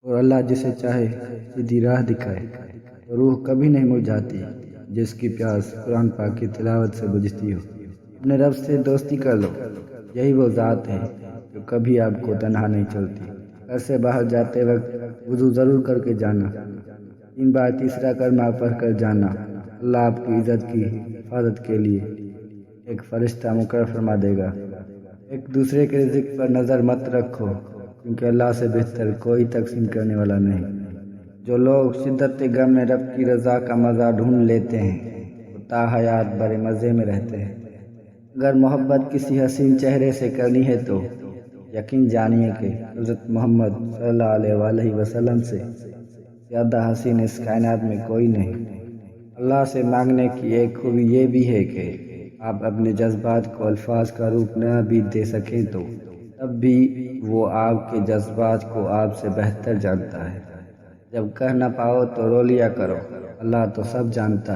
اور اللہ جسے چاہے سیدھی راہ دکھائے، تو روح کبھی نہیں مرجھاتی جس کی پیاس قرآن پاک کی تلاوت سے بجھتی ہو۔ اپنے رب سے دوستی کر لو، یہی وہ ذات ہے جو کبھی آپ کو تنہا نہیں چھوڑتی۔ گھر سے باہر جاتے وقت وضو ضرور کر کے جانا، 3 بار تیسرا کلمہ پڑھ کر جانا۔ اللہ آپ کی عزت کی حفاظت کے لیے ایک فرشتہ مقرر فرما دے گا۔ ایک دوسرے کے رزق پر نظر مت رکھو، کیونکہ اللہ سے بہتر کوئی تقسیم کرنے والا نہیں۔ جو لوگ شدت غم میں رب کی رضا کا مزہ ڈھونڈ لیتے ہیں وہ تا حیات بڑے مزے میں رہتے ہیں۔ اگر محبت کسی حسین چہرے سے کرنی ہے تو یقین جانیے کہ حضرت محمد صلی اللہ علیہ وآلہ وسلم سے زیادہ حسین اس کائنات میں کوئی نہیں۔ اللہ سے مانگنے کی ایک خوبی یہ بھی ہے کہ آپ اپنے جذبات کو الفاظ کا روپ نہ بھی دے سکیں تو تب بھی وہ آپ کے جذبات کو آپ سے بہتر جانتا ہے۔ جب کہہ نہ پاؤ تو رو لیا کرو، اللہ تو سب جانتا ہے۔